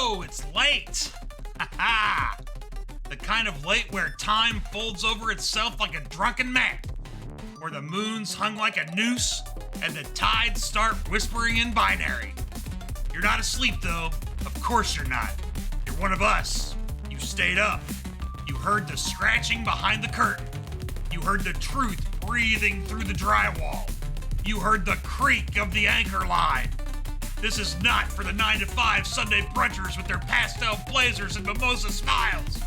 Oh, it's late. Ha The kind of late where time folds over itself like a drunken man, where the moon's hung like a noose and the tides start whispering in binary. You're not asleep though. Of course you're not. You're one of us. You stayed up. You heard the scratching behind the curtain. You heard the truth breathing through the drywall. You heard the creak of the anchor line. This is not for the 9 to 5 Sunday brunchers with their pastel blazers and mimosa smiles.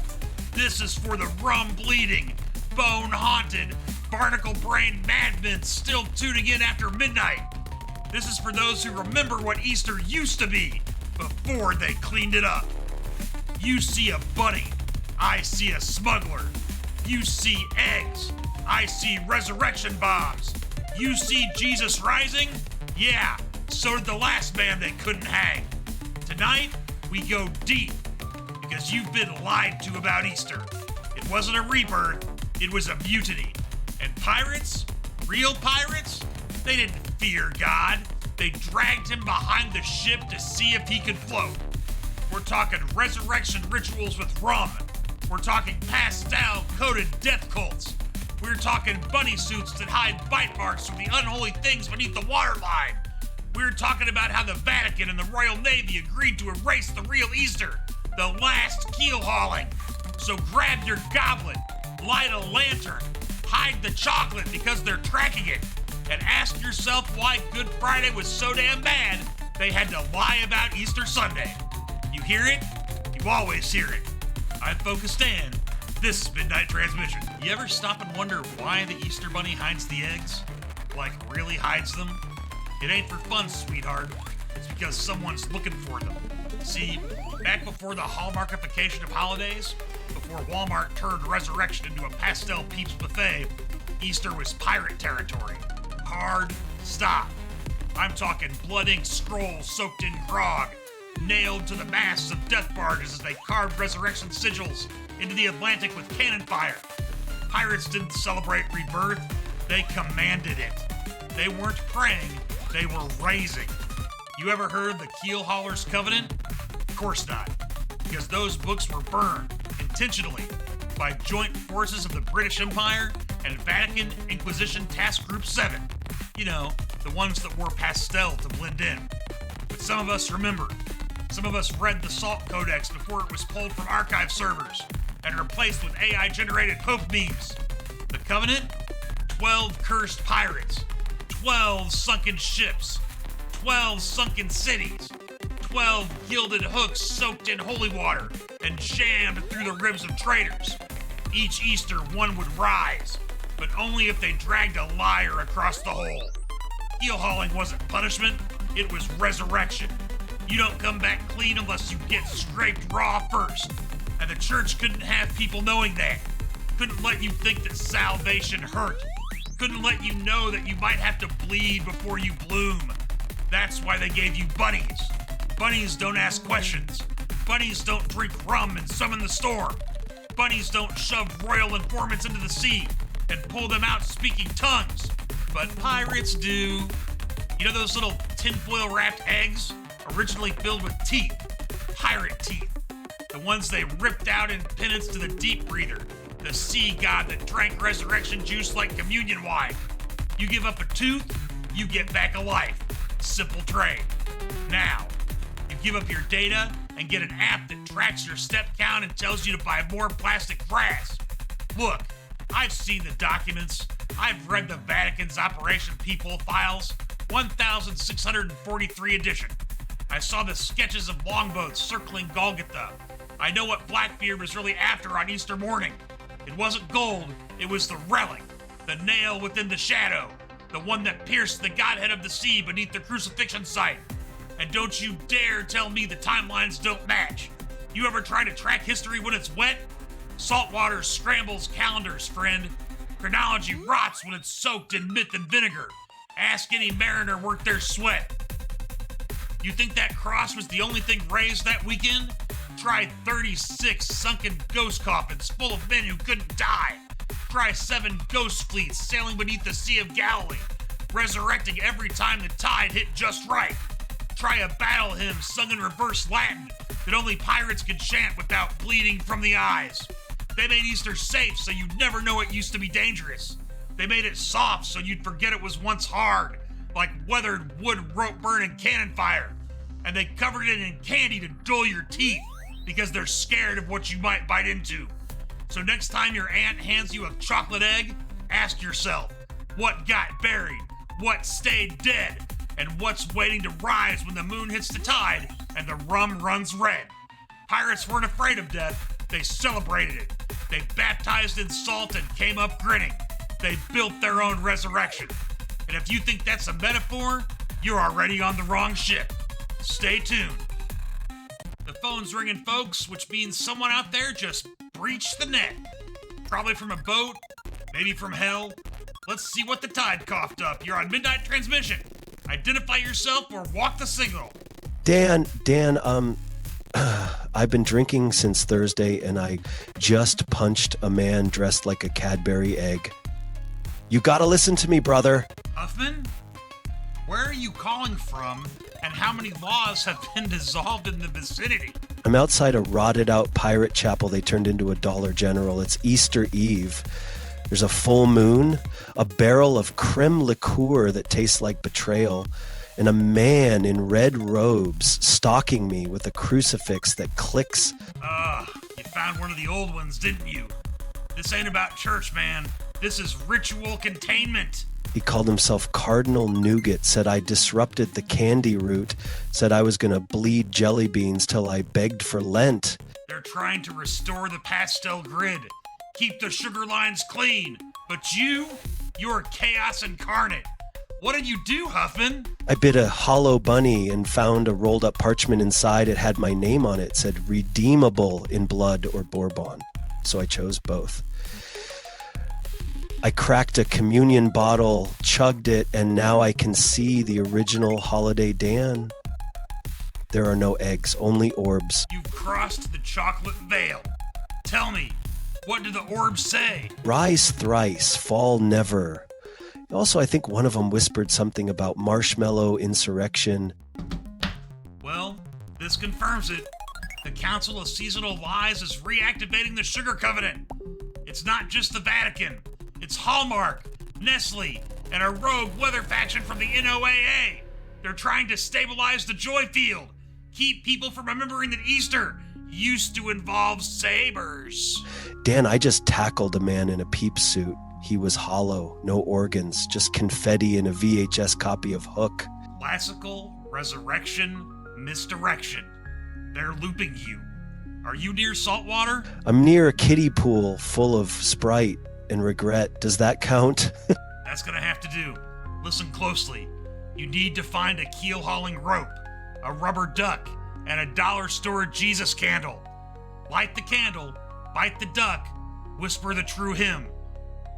This is for the rum-bleeding, bone-haunted, barnacle-brained madmen still tuning in after midnight. This is for those who remember what Easter used to be before they cleaned it up. You see a bunny, I see a smuggler. You see eggs, I see resurrection bombs. You see Jesus rising? Yeah, so did the last man they couldn't hang. Tonight, we go deep, because you've been lied to about Easter. It wasn't a rebirth, it was a mutiny. And pirates? Real pirates? They didn't fear God. They dragged him behind the ship to see if he could float. We're talking resurrection rituals with rum. We're talking pastel-coated death cults. We're talking bunny suits that hide bite marks from the unholy things beneath the waterline. We're talking about how the Vatican and the Royal Navy agreed to erase the real Easter, the last Keelhauling. So grab your goblet, light a lantern, hide the chocolate because they're tracking it, and ask yourself why Good Friday was so damn bad they had to lie about Easter Sunday. You hear it? You always hear it. I'm FocusDan. This is Midnight Transmission. You ever stop and wonder why the Easter Bunny hides the eggs? Like, really hides them? It ain't for fun, sweetheart. It's because someone's looking for them. See, back before the hallmarkification of holidays, before Walmart turned resurrection into a pastel Peeps buffet, Easter was pirate territory. Hard stop. I'm talking blood-ink scrolls soaked in grog, nailed to the masts of death barges as they carved resurrection sigils into the Atlantic with cannon fire. Pirates didn't celebrate rebirth, they commanded it. They weren't praying, they were raising. You ever heard the Keelhauler's Covenant? Of course not, because those books were burned, intentionally, by joint forces of the British Empire and Vatican Inquisition Task Group 7. You know, the ones that wore pastel to blend in. But some of us remember. Some of us read the Salt Codex before it was pulled from archive servers and replaced with AI-generated Pope memes. The Covenant? 12 cursed pirates. 12 sunken ships. 12 sunken cities. 12 gilded hooks soaked in holy water and jammed through the ribs of traitors. Each Easter, one would rise, but only if they dragged a liar across the hole. Keelhauling wasn't punishment, it was resurrection. You don't come back clean unless you get scraped raw first. And the church couldn't have people knowing that. Couldn't let you think that salvation hurt. Couldn't let you know that you might have to bleed before you bloom. That's why they gave you bunnies. Bunnies don't ask questions. Bunnies don't drink rum and summon the storm. Bunnies don't shove royal informants into the sea and pull them out speaking tongues. But pirates do. You know those little tinfoil wrapped eggs? Originally filled with teeth. Pirate teeth. The ones they ripped out in penance to the deep breather, the sea god that drank resurrection juice like communion wine. You give up a tooth, you get back a life. Simple trade. Now, you give up your data and get an app that tracks your step count and tells you to buy more plastic brass. Look, I've seen the documents. I've read the Vatican's Operation Peephole files, 1643 edition. I saw the sketches of longboats circling Golgotha. I know what Blackbeard was really after on Easter morning. It wasn't gold, it was the relic, the nail within the shadow, the one that pierced the godhead of the sea beneath the crucifixion site. And don't you dare tell me the timelines don't match. You ever try to track history when it's wet? Saltwater scrambles calendars, friend. Chronology rots when it's soaked in myth and vinegar. Ask any mariner worth their sweat. You think that cross was the only thing raised that weekend? Try 36 sunken ghost coffins full of men who couldn't die. Try 7 ghost fleets sailing beneath the Sea of Galilee, resurrecting every time the tide hit just right. try a battle hymn sung in reverse Latin that only pirates could chant without bleeding from the eyes. They made Easter safe so you'd never know it used to be dangerous. They made it soft so you'd forget it was once hard, like weathered wood rope burn and cannon fire. And they covered it in candy to dull your teeth because they're scared of what you might bite into. So next time your aunt hands you a chocolate egg, ask yourself, what got buried, what stayed dead, and what's waiting to rise when the moon hits the tide and the rum runs red. Pirates weren't afraid of death, they celebrated it. They baptized in salt and came up grinning. They built their own resurrection. And if you think that's a metaphor, you're already on the wrong ship. Stay tuned. The phone's ringing, folks, which means someone out there just breached the net. Probably from a boat, maybe from hell. Let's see what the tide coughed up. You're on Midnight Transmission. Identify yourself or walk the signal. Dan, I've been drinking since Thursday and I just punched a man dressed like a Cadbury egg. You gotta listen to me, brother. Huffman? Where are you calling from, and how many laws have been dissolved in the vicinity? I'm outside a rotted out pirate chapel they turned into a Dollar General. It's Easter Eve. There's a full moon, a barrel of creme liqueur that tastes like betrayal, and a man in red robes stalking me with a crucifix that clicks. You found one of the old ones, didn't you? This ain't about church, man. This is ritual containment. He called himself Cardinal Nougat, said I disrupted the candy route, said I was going to bleed jelly beans till I begged for Lent. They're trying to restore the pastel grid, keep the sugar lines clean. But you're chaos incarnate. What did you do, Huffman? I bit a hollow bunny and found a rolled up parchment inside. It had my name on it, said redeemable in blood or Bourbon. So I chose both. I cracked a communion bottle, chugged it, and now I can see the original Holiday Dan. There are no eggs, only orbs. You've crossed the chocolate veil. Tell me, what do the orbs say? Rise thrice, fall never. Also, I think one of them whispered something about marshmallow insurrection. Well, this confirms it. The Council of Seasonal Lies is reactivating the Sugar Covenant. It's not just the Vatican. It's Hallmark, Nestle, and a rogue weather faction from the NOAA. They're trying to stabilize the joy field, keep people from remembering that Easter used to involve sabers. Dan, I just tackled a man in a peep suit. He was hollow, no organs, just confetti in a VHS copy of Hook. Classical resurrection misdirection. They're looping you. Are you near saltwater? I'm near a kiddie pool full of Sprite and regret. Does that count? That's gonna have to do. Listen closely. You need to find a keel-hauling rope, a rubber duck, and a dollar store Jesus candle. Light the candle, bite the duck, whisper the true hymn.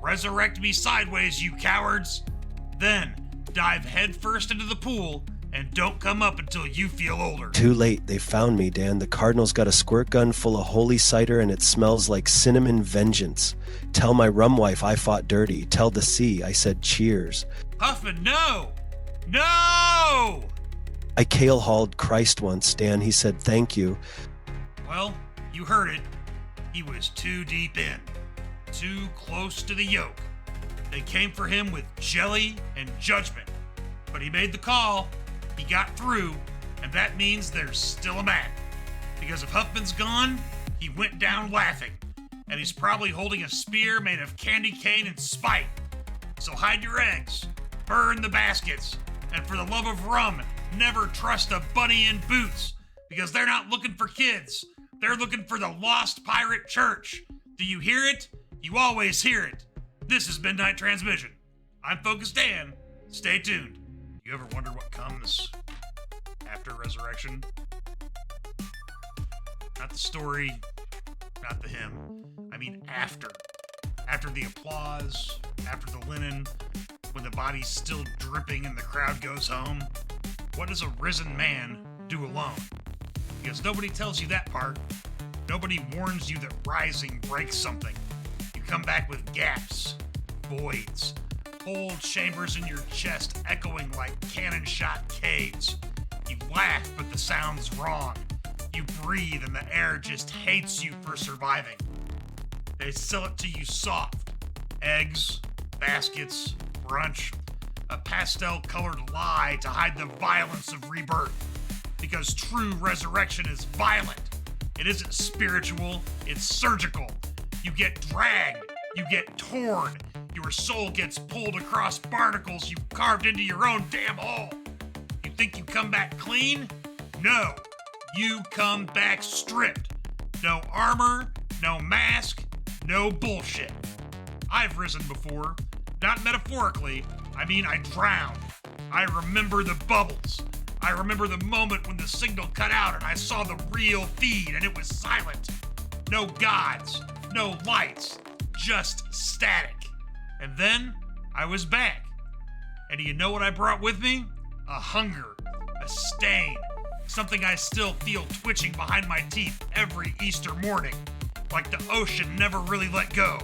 Resurrect me sideways, you cowards. Then dive headfirst into the pool and don't come up until you feel older. Too late. They found me, Dan. The Cardinal's got a squirt gun full of holy cider and it smells like cinnamon vengeance. Tell my rum wife I fought dirty. Tell the sea I said cheers. Huffman, no! No! I kale-hauled Christ once, Dan. He said thank you. Well, you heard it. He was too deep in. Too close to the yoke. They came for him with jelly and judgment. But he made the call. He got through, and that means there's still a map. Because if Huffman's gone, he went down laughing, and he's probably holding a spear made of candy cane and spite. So hide your eggs, burn the baskets, and for the love of rum, never trust a bunny in boots, because they're not looking for kids. They're looking for the lost pirate church. Do you hear it? You always hear it. This is Midnight Transmission. I'm FocusDan. Stay tuned. You ever wonder what comes after resurrection? Not the story, not the hymn. I mean after. After the applause, after the linen, when the body's still dripping and the crowd goes home. What does a risen man do alone? Because nobody tells you that part. Nobody warns you that rising breaks something. You come back with gaps, voids, whole chambers in your chest echoing like cannon-shot caves. You laugh, but the sound's wrong. You breathe, and the air just hates you for surviving. They sell it to you soft. Eggs, baskets, brunch, a pastel-colored lie to hide the violence of rebirth. Because true resurrection is violent. It isn't spiritual, it's surgical. You get dragged, you get torn, your soul gets pulled across barnacles you've carved into your own damn hole. You think you come back clean? No, you come back stripped. No armor, no mask, no bullshit. I've risen before, not metaphorically, I mean I drowned. I remember the bubbles. I remember the moment when the signal cut out and I saw the real feed and it was silent. No gods, no lights, just static. And then I was back. And do you know what I brought with me? A hunger, a stain, something I still feel twitching behind my teeth every Easter morning, like the ocean never really let go.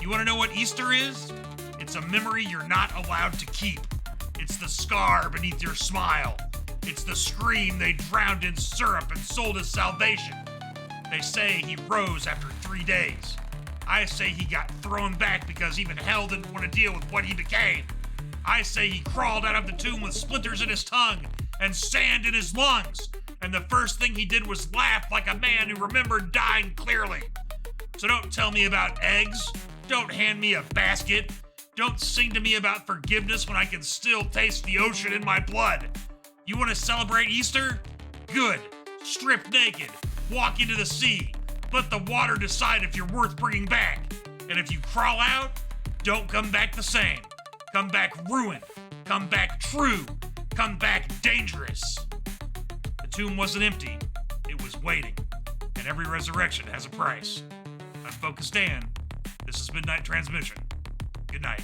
You want to know what Easter is? It's a memory you're not allowed to keep. It's the scar beneath your smile. It's the scream they drowned in syrup and sold as salvation. They say he rose after 3 days. I say he got thrown back because even hell didn't want to deal with what he became. I say he crawled out of the tomb with splinters in his tongue and sand in his lungs. And the first thing he did was laugh like a man who remembered dying clearly. So don't tell me about eggs. Don't hand me a basket. Don't sing to me about forgiveness when I can still taste the ocean in my blood. You want to celebrate Easter? Good. Strip naked. Walk into the sea. Let the water decide if you're worth bringing back. And if you crawl out, don't come back the same. Come back ruined. Come back true. Come back dangerous. The tomb wasn't empty. It was waiting. And every resurrection has a price. I'm FocusDan. This is Midnight Transmission. Good night.